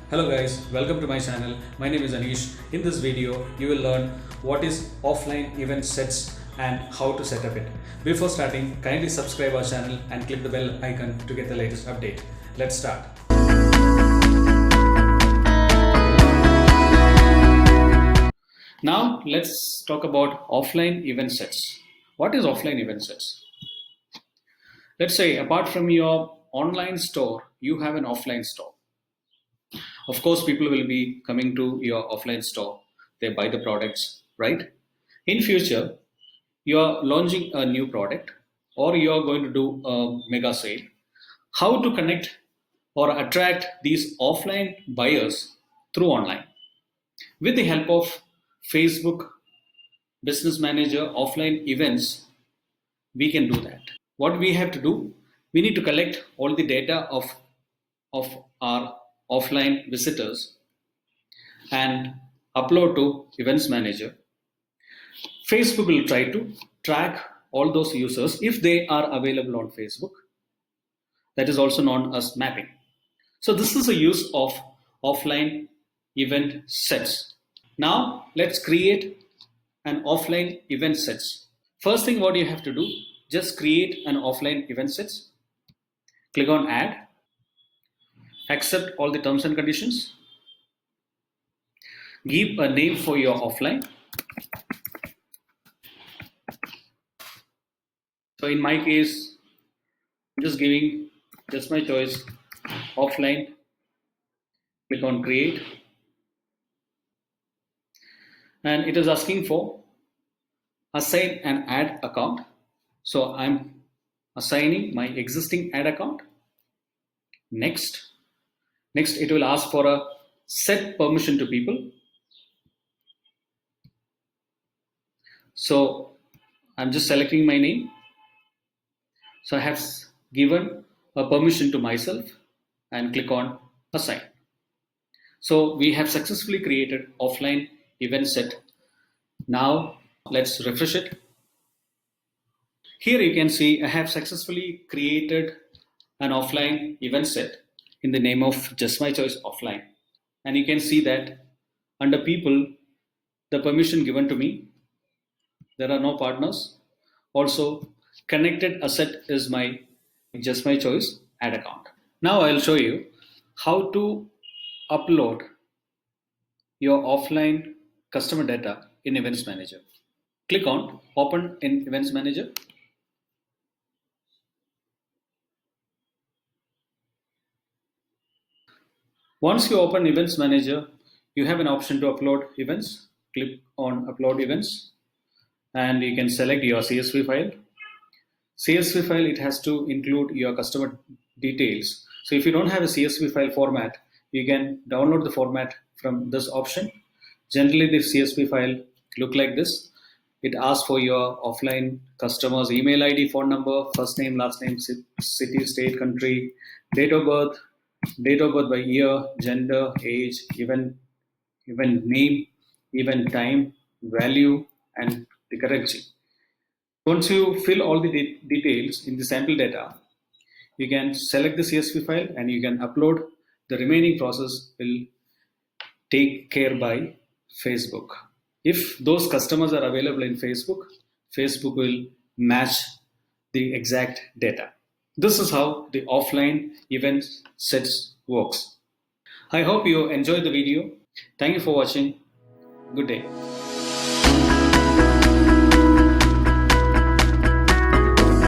Hello guys, welcome to my channel. My name is Anish. In this video, you will learn what is offline event sets and how to set up it. Before starting, kindly subscribe our channel and click the bell icon to get the latest update. Let's start. Now let's talk about offline event sets. What is offline event sets? Let's say apart from your online store, you have an offline store. Of course, people will be coming to your offline store. They buy the products, right? In future, you are launching a new product or you are going to do a mega sale. How to connect or attract these offline buyers through online? With the help of Facebook Business Manager offline events, we can do that. What we have to do, we need to collect all the data of our offline visitors and upload to events manager. Facebook will try to track all those users if they are available on Facebook. That is also known as mapping. So this is a use of offline event sets. Now let's create an offline event sets. First thing what you have to do, just create an offline event sets. Click on add, accept all the terms and conditions, give a name for your offline. So in my case, I'm just giving just my choice offline. Click on create, and it is asking for assign an ad account. So I'm assigning my existing ad account. Next it will ask for a set permission to people. So I'm just selecting my name. So I have given a permission to myself and click on assign. So we have successfully created offline event set. Now let's refresh it. Here you can see I have successfully created an offline event set in the name of Just My Choice Offline. And you can see that under people, the permission given to me, there are no partners. Also, connected asset is my Just My Choice ad account. Now I'll show you how to upload your offline customer data in Events Manager. Click on Open in Events Manager. Once you open Events Manager, you have an option to upload events. Click on Upload Events and you can select your CSV file. CSV file, it has to include your customer details. So if you don't have a CSV file format, you can download the format from this option. Generally, the CSV file look like this. It asks for your offline customers' email ID, phone number, first name, last name, city, state, country, date of birth by year, gender, age, event name, event time, value, and the currency. Once you fill all the details in the sample data, you can select the CSV file and you can upload. The remaining process will take care by Facebook. If those customers are available in Facebook, Facebook will match the exact data. This is how the offline event sets works. I hope you enjoyed the video. Thank you for watching. Good day.